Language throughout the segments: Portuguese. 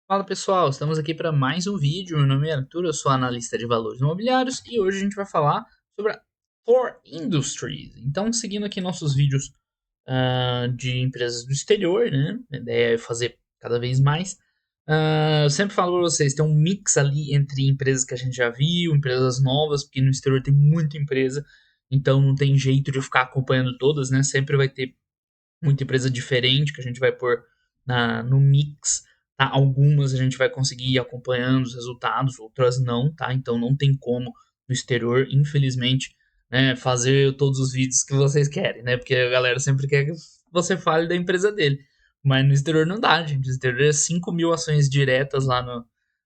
Fala pessoal, estamos aqui para mais um vídeo. Meu nome é Arthur, eu sou analista de valores imobiliários e hoje a gente vai falar sobre a Thor Industries. Então, seguindo aqui nossos vídeos de empresas do exterior, né? A ideia é fazer cada vez mais. Eu sempre falo para vocês, tem um mix ali entre empresas que a gente já viu, empresas novas, porque no exterior tem muita empresa, então não tem jeito de eu ficar acompanhando todas, né? Sempre vai ter muita empresa diferente que a gente vai pôr no mix. Tá? Algumas a gente vai conseguir ir acompanhando os resultados, outras não, tá? Então não tem como no exterior, infelizmente, né, fazer todos os vídeos que vocês querem, né? Porque a galera sempre quer que você fale da empresa dele. Mas no exterior não dá, gente. No exterior é 5 mil ações diretas lá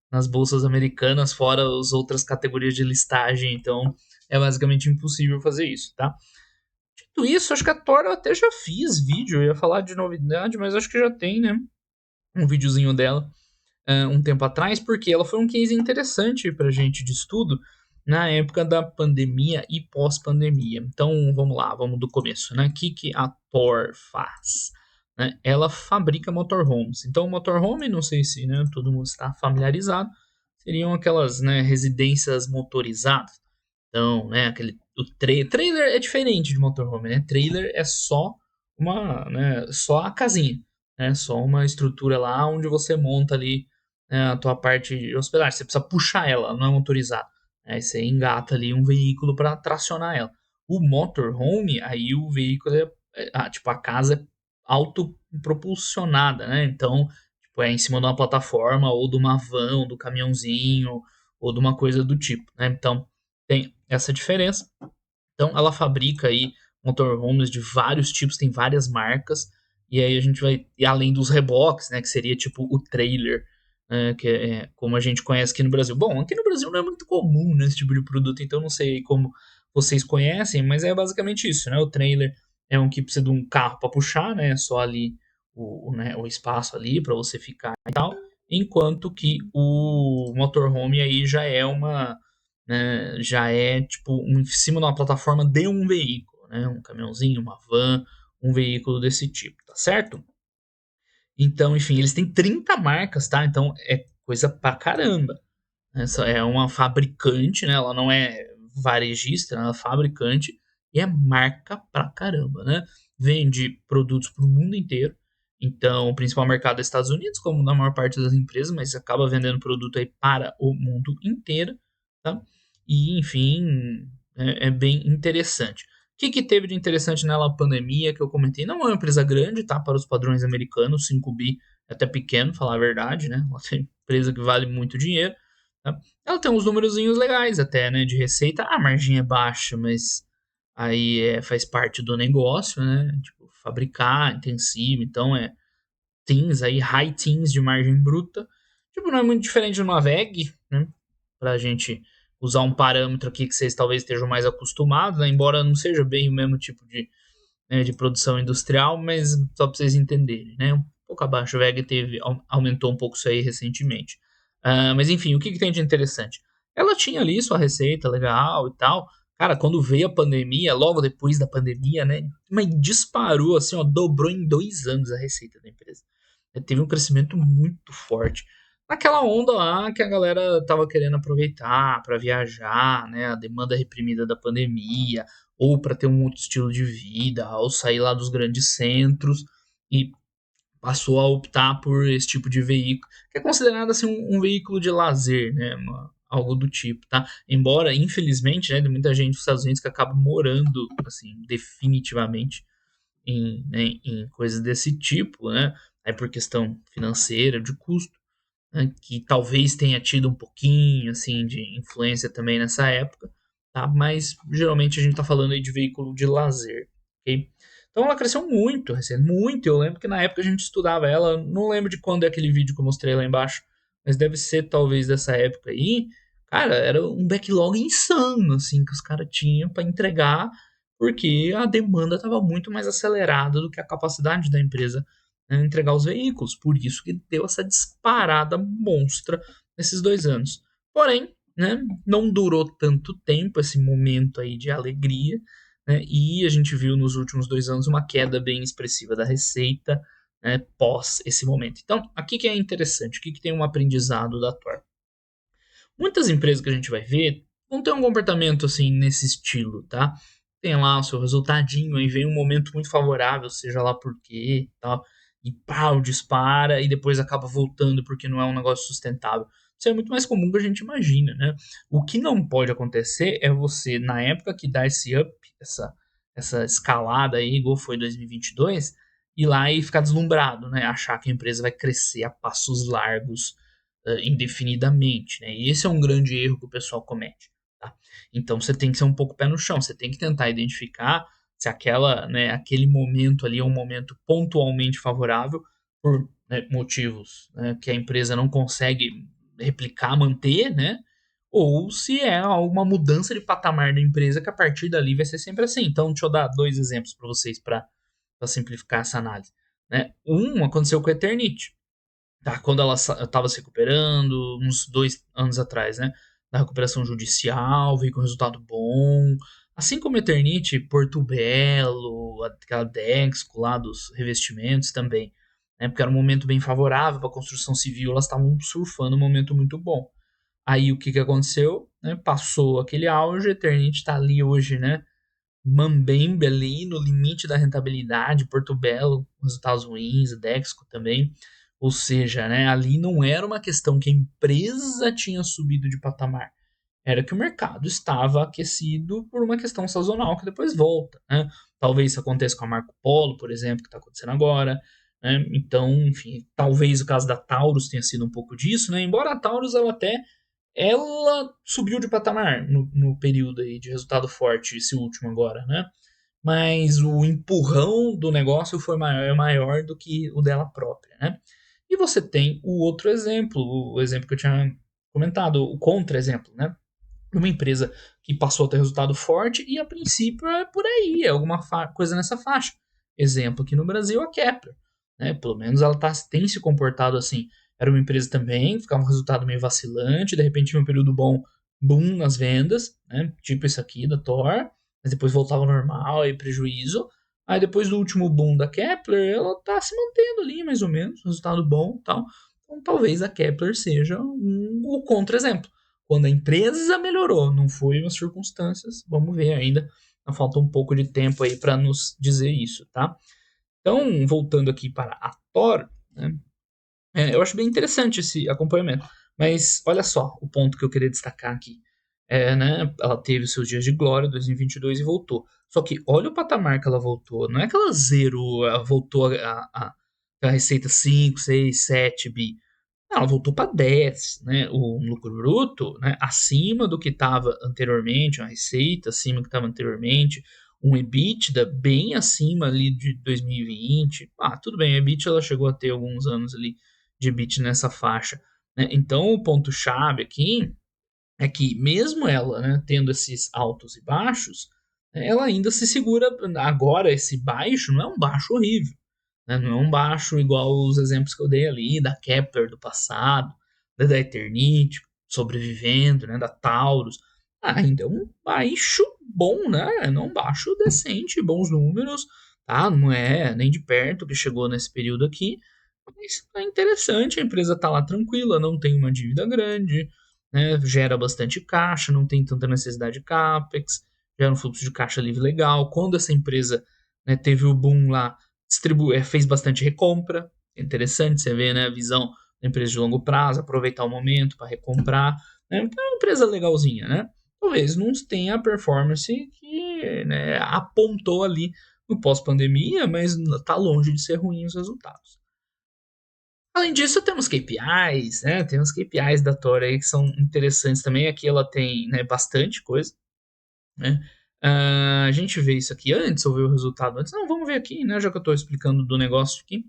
nas bolsas americanas, fora as outras categorias de listagem. Então é basicamente impossível fazer isso, tá? Dito isso, acho que a Thor eu até já fiz vídeo, eu ia falar de novidade, mas acho que já tem, né? Um videozinho dela um tempo atrás, porque ela foi um case interessante pra gente de estudo na época da pandemia e pós-pandemia. Então vamos lá, vamos do começo, né? O que a Thor faz? Né? Ela fabrica motorhomes. Então, motorhome, não sei se né, todo mundo está familiarizado, seriam aquelas né, residências motorizadas. Então, né, trailer é diferente de motorhome, né? Trailer é só só a casinha, né? Só uma estrutura lá onde você monta ali né, a tua parte de hospedagem. Você precisa puxar ela, não é motorizado. Aí você engata ali um veículo para tracionar ela. O motorhome, aí o veículo tipo a casa é autopropulsionada, né? Então, tipo, é em cima de uma plataforma ou de uma van, ou do caminhãozinho ou de uma coisa do tipo, né? Então, tem essa diferença. Então, ela fabrica aí motorhomes de vários tipos, tem várias marcas. E aí a gente vai, e além dos reboques, né, que seria tipo o trailer, né, que é como a gente conhece aqui no Brasil. Bom, aqui no Brasil não é muito comum né, esse tipo de produto, então não sei como vocês conhecem, mas é basicamente isso, né? O trailer é um que precisa de um carro para puxar, né? Só ali o espaço ali para você ficar e tal. Enquanto que o motorhome aí já é uma né, já é tipo em cima de uma plataforma de um veículo, né, um caminhãozinho, uma van, um veículo desse tipo, tá certo? Então, enfim, eles têm 30 marcas, tá? Então é coisa pra caramba. Essa é uma fabricante, né? Ela não é varejista, ela é fabricante e é marca pra caramba, né? Vende produtos pro mundo inteiro. Então, o principal mercado é Estados Unidos, como na maior parte das empresas, mas acaba vendendo produto aí para o mundo inteiro, tá? E, enfim, é bem interessante. O que teve de interessante nela pandemia que eu comentei? Não é uma empresa grande, tá? Para os padrões americanos, 5 bi é até pequeno, falar a verdade, né? Ela tem empresa que vale muito dinheiro. Tá? Ela tem uns númerozinhos legais até, né? De receita. A margem é baixa, mas aí faz parte do negócio, né? Tipo, fabricar intensivo, então teens aí, high teens de margem bruta. Tipo, não é muito diferente de uma VEG, né? Pra gente usar um parâmetro aqui que vocês talvez estejam mais acostumados, né? Embora não seja bem o mesmo tipo de produção industrial, mas só para vocês entenderem, né? Um pouco abaixo, a VEG aumentou um pouco isso aí recentemente. Mas enfim, o que tem de interessante? Ela tinha ali sua receita legal e tal. Cara, quando veio a pandemia, logo depois da pandemia, né? Mas disparou assim, ó, dobrou em 2 anos a receita da empresa. Teve um crescimento muito forte. Naquela onda lá que a galera tava querendo aproveitar para viajar, né? A demanda reprimida da pandemia, ou para ter um outro estilo de vida, ou sair lá dos grandes centros e passou a optar por esse tipo de veículo, que é considerado assim um veículo de lazer, né, algo do tipo, tá? Embora infelizmente, né, tem muita gente nos Estados Unidos que acaba morando assim definitivamente em coisas desse tipo, né? Aí por questão financeira, de custo, né, que talvez tenha tido um pouquinho assim de influência também nessa época, tá? Mas geralmente a gente está falando aí de veículo de lazer, ok? Então ela cresceu muito, recém, muito. Eu lembro que na época a gente estudava ela, não lembro de quando é aquele vídeo que eu mostrei lá embaixo, mas deve ser talvez dessa época aí. Cara, era um backlog insano assim que os caras tinham para entregar, porque a demanda estava muito mais acelerada do que a capacidade da empresa né, entregar os veículos. Por isso que deu essa disparada monstra nesses 2 anos. Porém, né, não durou tanto tempo esse momento aí de alegria, né, e a gente viu nos últimos 2 anos uma queda bem expressiva da receita, né, pós esse momento. Então, aqui que é interessante, aqui que tem um aprendizado da Tor. Muitas empresas que a gente vai ver vão ter um comportamento assim nesse estilo, tá? Tem lá o seu resultadinho, aí vem um momento muito favorável, seja lá por quê, tal, e pau, dispara e depois acaba voltando porque não é um negócio sustentável. Isso é muito mais comum do que a gente imagina, né? O que não pode acontecer é você, na época que dá esse up, essa escalada aí, igual foi 2022, ir lá e ficar deslumbrado, né? Achar que a empresa vai crescer a passos largos indefinidamente, né? E esse é um grande erro que o pessoal comete, tá? Então você tem que ser um pouco pé no chão, você tem que tentar identificar se aquele momento ali é um momento pontualmente favorável por, né, motivos, né, que a empresa não consegue replicar, manter, né? Ou se é alguma mudança de patamar da empresa que a partir dali vai ser sempre assim. Então, deixa eu dar dois exemplos para vocês para simplificar essa análise. Né? Um aconteceu com a Eternity. Tá, quando ela estava se recuperando, uns 2 anos atrás, né? Da recuperação judicial, veio com resultado bom. Assim como a Eternity, Porto Belo, aquela Dexco lá dos revestimentos também. Né, porque era um momento bem favorável para a construção civil, elas estavam surfando um momento muito bom. Aí o que aconteceu? Né, passou aquele auge, a Eternity está ali hoje, né? Mambembe ali no limite da rentabilidade, Porto Belo, resultados ruins, Dexco também. Ou seja, né, ali não era uma questão que a empresa tinha subido de patamar, era que o mercado estava aquecido por uma questão sazonal que depois volta. Né? Talvez isso aconteça com a Marco Polo, por exemplo, que está acontecendo agora. Né? Então, enfim, talvez o caso da Taurus tenha sido um pouco disso, né? Embora a Taurus ela subiu de patamar no período aí de resultado forte, esse último agora, né? Mas o empurrão do negócio foi maior do que o dela própria, né? E você tem o outro exemplo, o exemplo que eu tinha comentado, o contra-exemplo, né? Uma empresa que passou a ter resultado forte e a princípio é por aí, é alguma coisa nessa faixa. Exemplo aqui no Brasil, a Kepler. Né? Pelo menos ela tem se comportado assim. Era uma empresa também, ficava um resultado meio vacilante, de repente tinha um período bom, boom nas vendas, né? Tipo isso aqui da Thor, mas depois voltava ao normal, aí prejuízo. Aí depois do último boom da Kepler, ela tá se mantendo ali mais ou menos, resultado bom e tal. Então talvez a Kepler seja o contra-exemplo. Quando a empresa melhorou, não foi as circunstâncias, vamos ver ainda. Falta um pouco de tempo aí para nos dizer isso, tá? Então, voltando aqui para a Thor, né, eu acho bem interessante esse acompanhamento. Mas olha só o ponto que eu queria destacar aqui. Né, ela teve os seus dias de glória, 2022, e voltou. Só que olha o patamar que ela voltou. Não é que ela zerou, ela voltou a receita 5, 6, 7 bi. Ela voltou para 10, né? O lucro bruto, né? Acima do que estava anteriormente, a receita acima do que estava anteriormente, um EBITDA bem acima ali de 2020. Tudo bem, a EBITDA ela chegou a ter alguns anos ali de EBITDA nessa faixa. Né? Então, o ponto-chave aqui é que, mesmo ela, né, tendo esses altos e baixos, ela ainda se segura. Agora, esse baixo não é um baixo horrível. Né? Não é um baixo igual os exemplos que eu dei ali, da Kepler do passado, da Eternity, sobrevivendo, né, da Taurus. Ainda é um baixo bom, né? Não um baixo decente, bons números, tá? Não é nem de perto que chegou nesse período aqui, mas é interessante, a empresa tá lá tranquila, não tem uma dívida grande, né? Gera bastante caixa, não tem tanta necessidade de capex, gera um fluxo de caixa livre legal. Quando essa empresa, né, teve o boom lá, fez bastante recompra. É interessante você ver, né, a visão da empresa de longo prazo, aproveitar o momento para recomprar. Né? Então é uma empresa legalzinha, né? Talvez não tenha a performance que, né, apontou ali no pós-pandemia, mas está longe de ser ruim os resultados. Além disso, temos KPIs, né? Tem os KPIs da Tora aí que são interessantes também. Aqui ela tem, né, bastante coisa, né? A gente vê isso aqui antes, ou ver o resultado antes. Não, vamos ver aqui, né? Já que eu estou explicando do negócio aqui,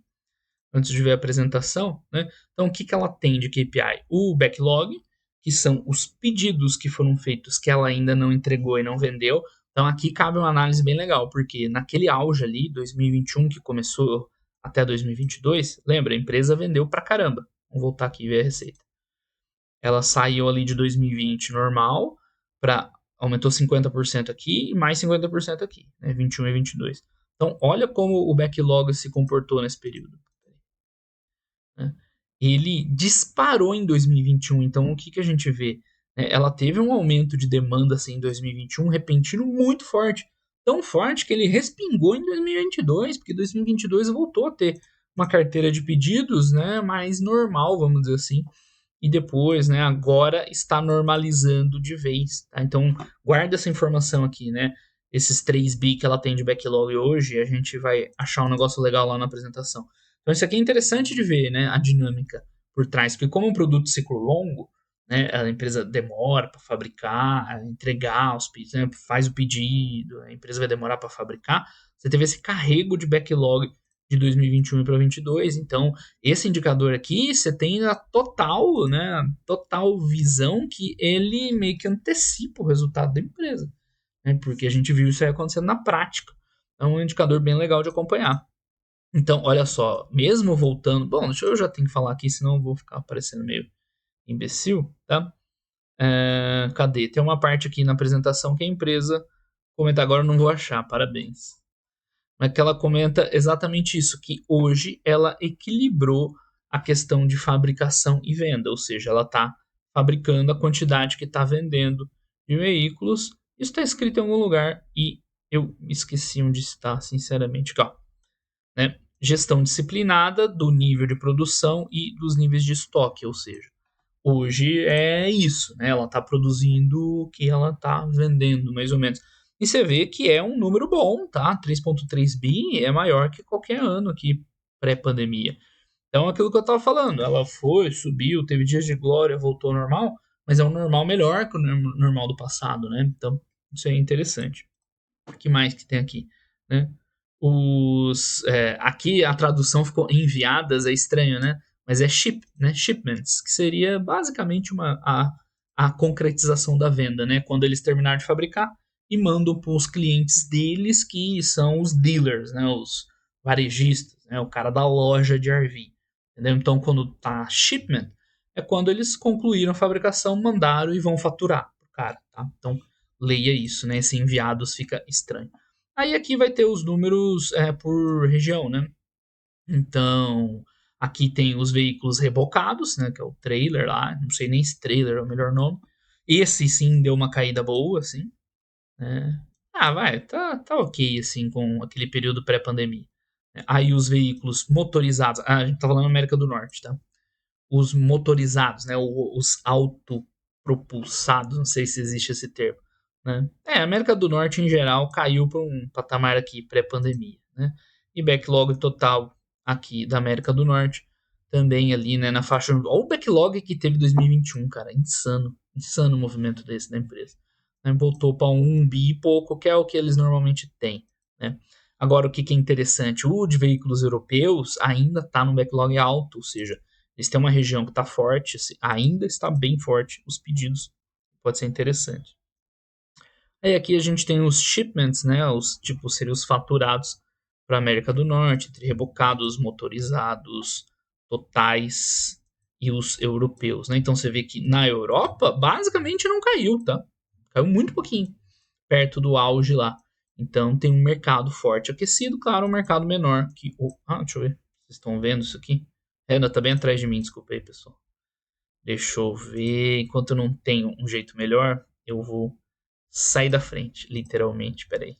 antes de ver a apresentação, né? Então, o que, que ela tem de KPI? O backlog, que são os pedidos que foram feitos que ela ainda não entregou e não vendeu. Então, aqui cabe uma análise bem legal, porque naquele auge ali, 2021, que começou até 2022, lembra, a empresa vendeu pra caramba. Vamos voltar aqui e ver a receita. Ela saiu ali de 2020 normal para aumentou 50% aqui e mais 50% aqui, né, 21 e 22. Então, olha como o backlog se comportou nesse período. né? Ele disparou em 2021. Então, o que a gente vê? Ela teve um aumento de demanda assim, em 2021, repentino, muito forte. Tão forte que ele respingou em 2022, porque 2022 voltou a ter uma carteira de pedidos, né, mais normal, vamos dizer assim. E depois, né, agora está normalizando de vez. Tá? Então, guarda essa informação aqui, né? Esses 3 bi que ela tem de backlog hoje, a gente vai achar um negócio legal lá na apresentação. Então, isso aqui é interessante de ver, né? A dinâmica por trás. Porque como é um produto de ciclo longo, né, a empresa demora para fabricar, entregar os pedidos, né, faz o pedido, a empresa vai demorar para fabricar. Você teve esse carrego de backlog de 2021 para 2022. Então, esse indicador aqui, você tem a total, né, a total visão que ele meio que antecipa o resultado da empresa, né, porque a gente viu isso aí acontecendo na prática. É um indicador bem legal de acompanhar. Então, olha só, mesmo voltando. Bom, deixa eu já tenho que falar aqui, senão eu vou ficar parecendo meio imbecil, tá? Cadê? Tem uma parte aqui na apresentação que a empresa comenta agora, eu não vou achar, parabéns. Mas que ela comenta exatamente isso, que hoje ela equilibrou a questão de fabricação e venda, ou seja, ela está fabricando a quantidade que está vendendo de veículos. Isso está escrito em algum lugar e eu esqueci onde está, sinceramente. Ó, né? Gestão disciplinada do nível de produção e dos níveis de estoque, ou seja, hoje é isso, né? Ela está produzindo o que ela está vendendo, mais ou menos. E você vê que é um número bom, tá? 3,3 bi é maior que qualquer ano aqui pré-pandemia. Então, aquilo que eu estava falando, ela foi, subiu, teve dias de glória, voltou ao normal, mas é um normal melhor que o normal do passado, né? Então, isso é interessante. O que mais que tem aqui, né? Aqui a tradução ficou enviadas, é estranho, né? Mas é né? Shipments, que seria basicamente a concretização da venda, né? Quando eles terminarem de fabricar e mandam para os clientes deles, que são os dealers, né? Os varejistas, né? O cara da loja de RV. Entendeu? Então, quando tá shipment, é quando eles concluíram a fabricação, mandaram e vão faturar pro cara, tá? Então, leia isso, né? Esse enviados fica estranho. Aí aqui vai ter os números por região, né? Então, aqui tem os veículos rebocados, né? Que é o trailer lá. Não sei nem se trailer é o melhor nome. Esse sim deu uma caída boa, assim. Né? Vai, tá ok, assim, com aquele período pré-pandemia. Aí os veículos motorizados. A gente tá falando América do Norte, tá? Os motorizados, né? Os autopropulsados, não sei se existe esse termo. Né? A América do Norte, em geral, caiu para um patamar aqui pré-pandemia. Né? E backlog total aqui da América do Norte também ali, né, na faixa. Olha o backlog que teve em 2021, cara. Insano. Insano o movimento desse da empresa. Né? Voltou para 1 bi e pouco, que é o que eles normalmente têm. Né? Agora, o que é interessante? O de veículos europeus ainda está no backlog alto, ou seja, eles têm uma região que está forte, assim, ainda está bem forte os pedidos. Pode ser interessante. Aí aqui a gente tem os shipments, né? Os tipos seriam os faturados para a América do Norte, entre rebocados, motorizados, totais e os europeus, né? Então você vê que na Europa basicamente não caiu, tá? Caiu muito pouquinho, perto do auge lá. Então tem um mercado forte aquecido, claro, um mercado menor que o. Deixa eu ver. Vocês estão vendo isso aqui? Ainda tá bem atrás de mim, desculpa aí, pessoal. Deixa eu ver. Enquanto eu não tenho um jeito melhor, eu vou sair da frente, literalmente. Peraí.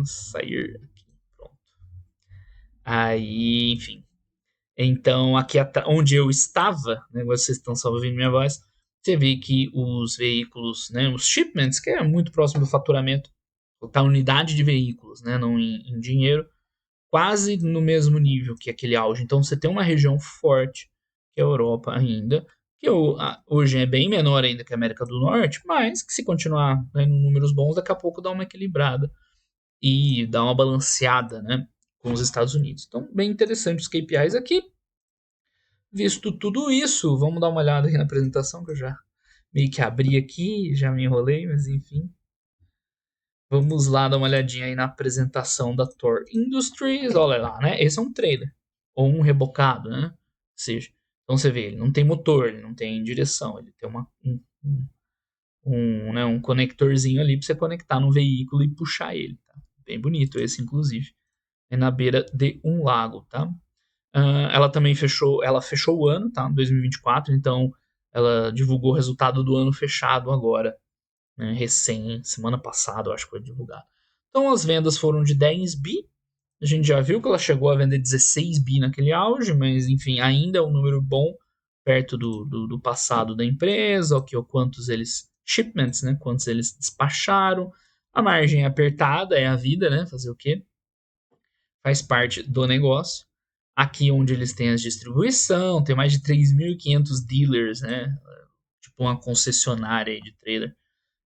Sair aqui. Pronto. Aí, enfim. Então, aqui onde eu estava, né, vocês estão só ouvindo minha voz, você vê que os veículos, né, os shipments, que é muito próximo do faturamento, a unidade de veículos, né, não em dinheiro, quase no mesmo nível que aquele auge. Então você tem uma região forte, que é a Europa ainda, que hoje é bem menor ainda que a América do Norte, mas que se continuar, né, em números bons, daqui a pouco dá uma equilibrada e dá uma balanceada, né, com os Estados Unidos. Então, bem interessante os KPIs aqui. Visto tudo isso, vamos dar uma olhada aqui na apresentação, que eu já meio que abri aqui, já me enrolei, mas enfim. Vamos lá dar uma olhadinha aí na apresentação da Thor Industries. Olha lá, né? Esse é um trailer. Ou um rebocado, né? Ou seja, então você vê, ele não tem motor, ele não tem direção, ele tem um conectorzinho ali para você conectar no veículo e puxar ele. Tá? Bem bonito esse, inclusive. É na beira de um lago, tá? Ela também fechou o ano, tá? 2024, então ela divulgou o resultado do ano fechado agora, né? Recém, semana passada, eu acho que foi divulgado. Então as vendas foram de 10 bi. A gente já viu que ela chegou a vender 16 bi naquele auge, mas enfim, ainda é um número bom perto do passado da empresa, o quantos eles shipments, né? Quantos eles despacharam. A margem é apertada, é a vida, né? Fazer o quê? Faz parte do negócio. Aqui onde eles têm a distribuição, tem mais de 3.500 dealers, né? Tipo uma concessionária aí de trailer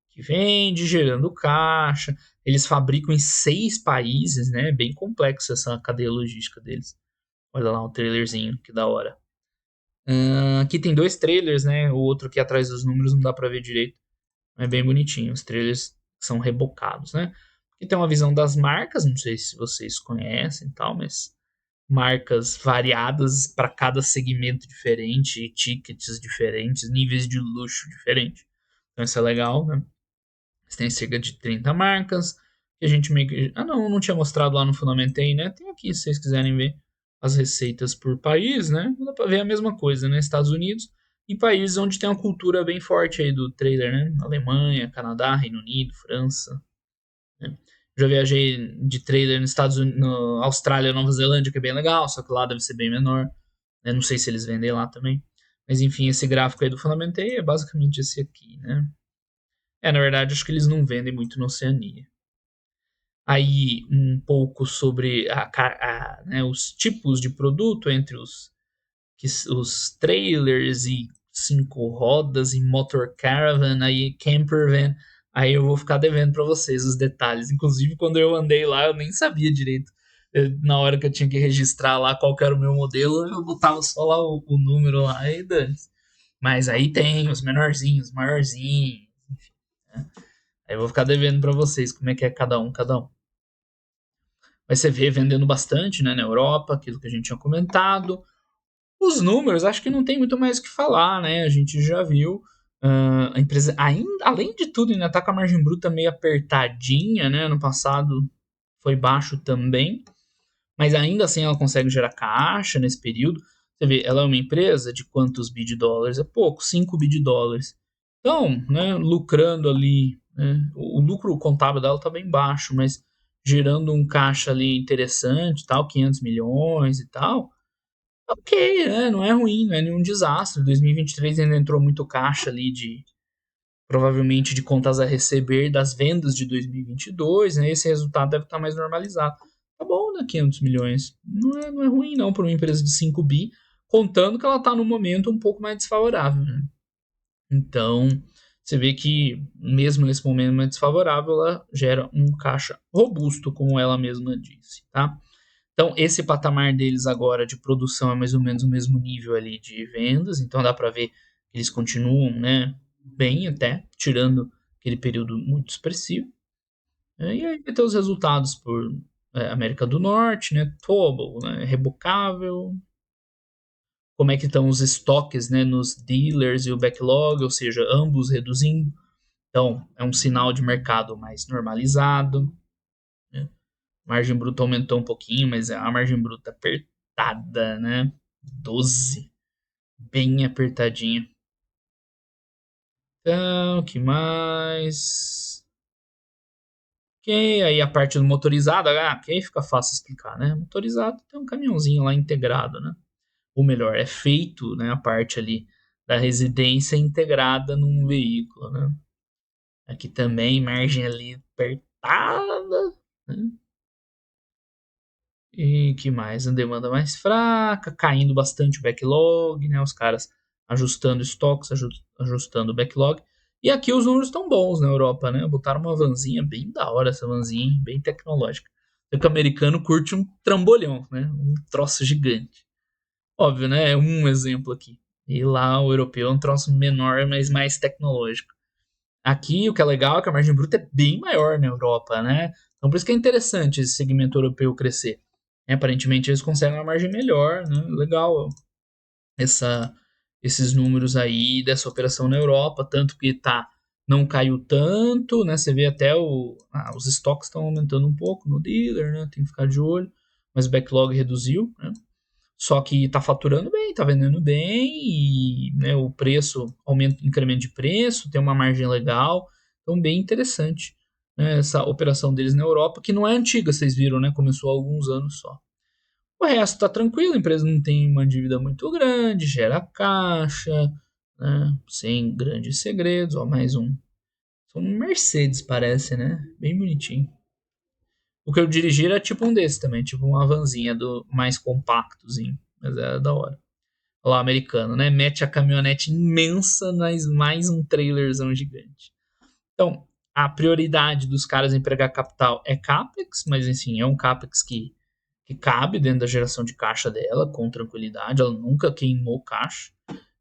que vende, gerando caixa. Eles fabricam em 6 países, né? Bem complexo essa cadeia logística deles. Olha lá um trailerzinho, que da hora. Aqui tem 2 trailers, né? O outro aqui atrás dos números não dá pra ver direito. É bem bonitinho. Os trailers são rebocados, né? Aqui tem uma visão das marcas, não sei se vocês conhecem e tal, mas marcas variadas para cada segmento diferente, tickets diferentes, níveis de luxo diferentes. Então isso é legal, né? Tem cerca de 30 marcas. Que a gente meio que. Ah, não tinha mostrado lá no Fundamentei, né? Tem aqui, se vocês quiserem ver as receitas por país, né? Dá pra ver a mesma coisa, né? Estados Unidos e países onde tem uma cultura bem forte aí do trailer, né? Alemanha, Canadá, Reino Unido, França. Né? Já viajei de trailer nos Estados Unidos, na Austrália, Nova Zelândia, que é bem legal, só que lá deve ser bem menor. Né? Não sei se eles vendem lá também. Mas enfim, esse gráfico aí do Fundamentei é basicamente esse aqui, né? Na verdade, acho que eles não vendem muito na Oceania. Aí, um pouco sobre né, os tipos de produto entre os trailers e 5 rodas e motor caravan, aí camper van. Aí eu vou ficar devendo para vocês os detalhes. Inclusive, quando eu andei lá, eu nem sabia direito. Na hora que eu tinha que registrar lá qual que era o meu modelo, eu botava só lá o número lá e dane. Mas aí tem os menorzinhos, maiorzinhos, enfim. Né? Aí eu vou ficar devendo para vocês como é que é cada um, cada um. Mas você vê vendendo bastante, né, na Europa, aquilo que a gente tinha comentado. Os números, acho que não tem muito mais o que falar, né? A gente já viu. A empresa, ainda, além de tudo, ainda está com a margem bruta meio apertadinha, né? No passado foi baixo também, mas ainda assim ela consegue gerar caixa nesse período. Você vê, ela é uma empresa de quantos bi de dólares? É pouco, 5 bi de dólares. Então, né, lucrando ali, né, o lucro contábil dela está bem baixo, mas gerando um caixa ali interessante, tal, 500 milhões e tal, ok, né, não é ruim, não é nenhum desastre. 2023 ainda entrou muito caixa ali provavelmente de contas a receber das vendas de 2022, né, esse resultado deve estar mais normalizado. Tá bom, né, 500 milhões, não é ruim não para uma empresa de 5 bi, contando que ela está num momento um pouco mais desfavorável, né? Então, você vê que, mesmo nesse momento mais desfavorável, ela gera um caixa robusto, como ela mesma disse, tá? Então, esse patamar deles agora de produção é mais ou menos o mesmo nível ali de vendas, então dá para ver que eles continuam, né, bem até, tirando aquele período muito expressivo. E aí vai ter os resultados por América do Norte, né, Tobal, né, rebocável, como é que estão os estoques, né, nos dealers e o backlog, ou seja, ambos reduzindo. Então, é um sinal de mercado mais normalizado. Né? Margem bruta aumentou um pouquinho, mas é a margem bruta apertada, né? 12, bem apertadinha. Então, o que mais? Ok, aí a parte do motorizado, ok, fica fácil explicar, né? Motorizado tem um caminhãozinho lá integrado, né? Ou melhor, é feito, né, a parte ali da residência integrada num veículo, né? Aqui também, margem ali apertada. Né? E que mais? A demanda mais fraca, caindo bastante o backlog, né? Os caras ajustando estoques, ajustando o backlog. E aqui os números estão bons na Europa, né? Botaram uma vanzinha bem da hora, essa vanzinha, hein? Bem tecnológica. O americano curte um trambolhão, né? Um troço gigante. Óbvio, né? É um exemplo aqui. E lá o europeu é um troço menor, mas mais tecnológico. Aqui o que é legal é que a margem bruta é bem maior na Europa, né? Então por isso que é interessante esse segmento europeu crescer. Aparentemente eles conseguem uma margem melhor, né? Legal essa, esses números aí dessa operação na Europa, tanto que não caiu tanto, né? Você vê até os estoques estão aumentando um pouco no dealer, né? Tem que ficar de olho, mas o backlog reduziu, né? Só que está faturando bem, está vendendo bem e, né, o preço, aumento, incremento de preço, tem uma margem legal, então bem interessante, né, essa operação deles na Europa, que não é antiga, vocês viram, né, começou há alguns anos só. O resto está tranquilo, a empresa não tem uma dívida muito grande, gera caixa, né, sem grandes segredos, ó, mais um. São um Mercedes, parece, né? Bem bonitinho. O que eu dirigi era tipo um desse também, tipo uma vanzinha do mais compactozinho, mas era da hora. Olha lá, americano, né? Mete a caminhonete imensa, mas mais um trailerzão gigante. Então, a prioridade dos caras em empregar capital é CAPEX, mas enfim, é um CAPEX que cabe dentro da geração de caixa dela, com tranquilidade. Ela nunca queimou caixa.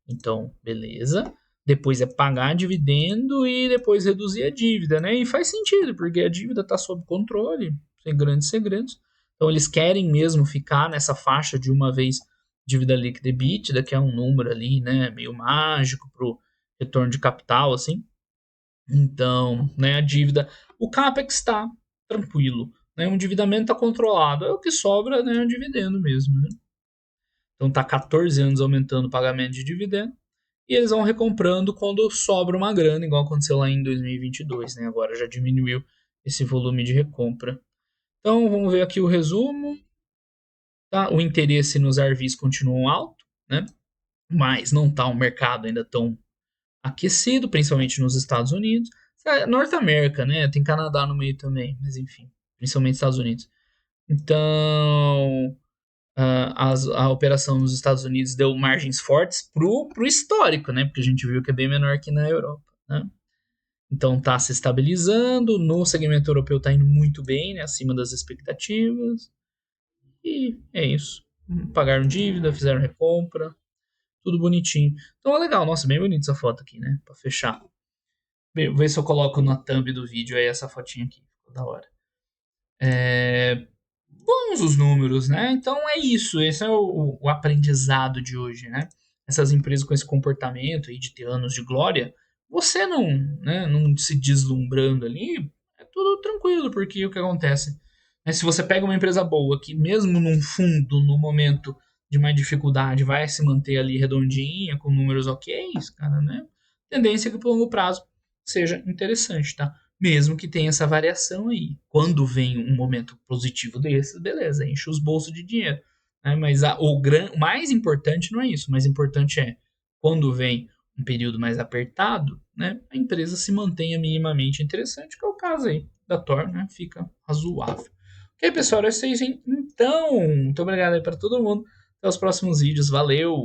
Então, beleza. Depois é pagar dividendo e depois reduzir a dívida, né? E faz sentido, porque a dívida está sob controle, sem grandes segredos. Então, eles querem mesmo ficar nessa faixa de uma vez dívida líquida e EBITDA, que é um número ali, né, meio mágico para o retorno de capital, assim. Então, né, a dívida, o CAPEX está tranquilo, né, o endividamento está controlado, é o que sobra, né, é o dividendo mesmo, né? Então, tá 14 anos aumentando o pagamento de dividendo e eles vão recomprando quando sobra uma grana, igual aconteceu lá em 2022, né? Agora já diminuiu esse volume de recompra. Então, vamos ver aqui o resumo. Tá? O interesse nos RVs continua alto, né? Mas não está um mercado ainda tão aquecido, principalmente nos Estados Unidos. Norte América, né? Tem Canadá no meio também, mas enfim, principalmente Estados Unidos. Então, a operação nos Estados Unidos deu margens fortes pro histórico, né? Porque a gente viu que é bem menor que na Europa, né? Então tá se estabilizando, no segmento europeu tá indo muito bem, né? Acima das expectativas. E é isso. Pagaram dívida, fizeram recompra, tudo bonitinho. Então é legal, nossa, bem bonita essa foto aqui, né? Pra fechar. Vou ver se eu coloco na thumb do vídeo aí essa fotinha aqui. Ficou da hora. É, bons os números, né? Então é isso, esse é o aprendizado de hoje, né? Essas empresas com esse comportamento aí de ter anos de glória, você não, né, não se deslumbrando ali, é tudo tranquilo, porque o que acontece? Né, se você pega uma empresa boa que mesmo num fundo, no momento de mais dificuldade, vai se manter ali redondinha, com números ok, cara, né? Tendência é que por longo prazo seja interessante, tá? Mesmo que tenha essa variação aí. Quando vem um momento positivo desses, beleza, enche os bolsos de dinheiro. Né? Mas o mais importante não é isso. O mais importante é quando vem um período mais apertado, né, a empresa se mantenha minimamente interessante, que é o caso aí da Thor, né? Fica razoável. Ok, pessoal, é isso aí, gente. Então, muito obrigado aí para todo mundo. Até os próximos vídeos. Valeu!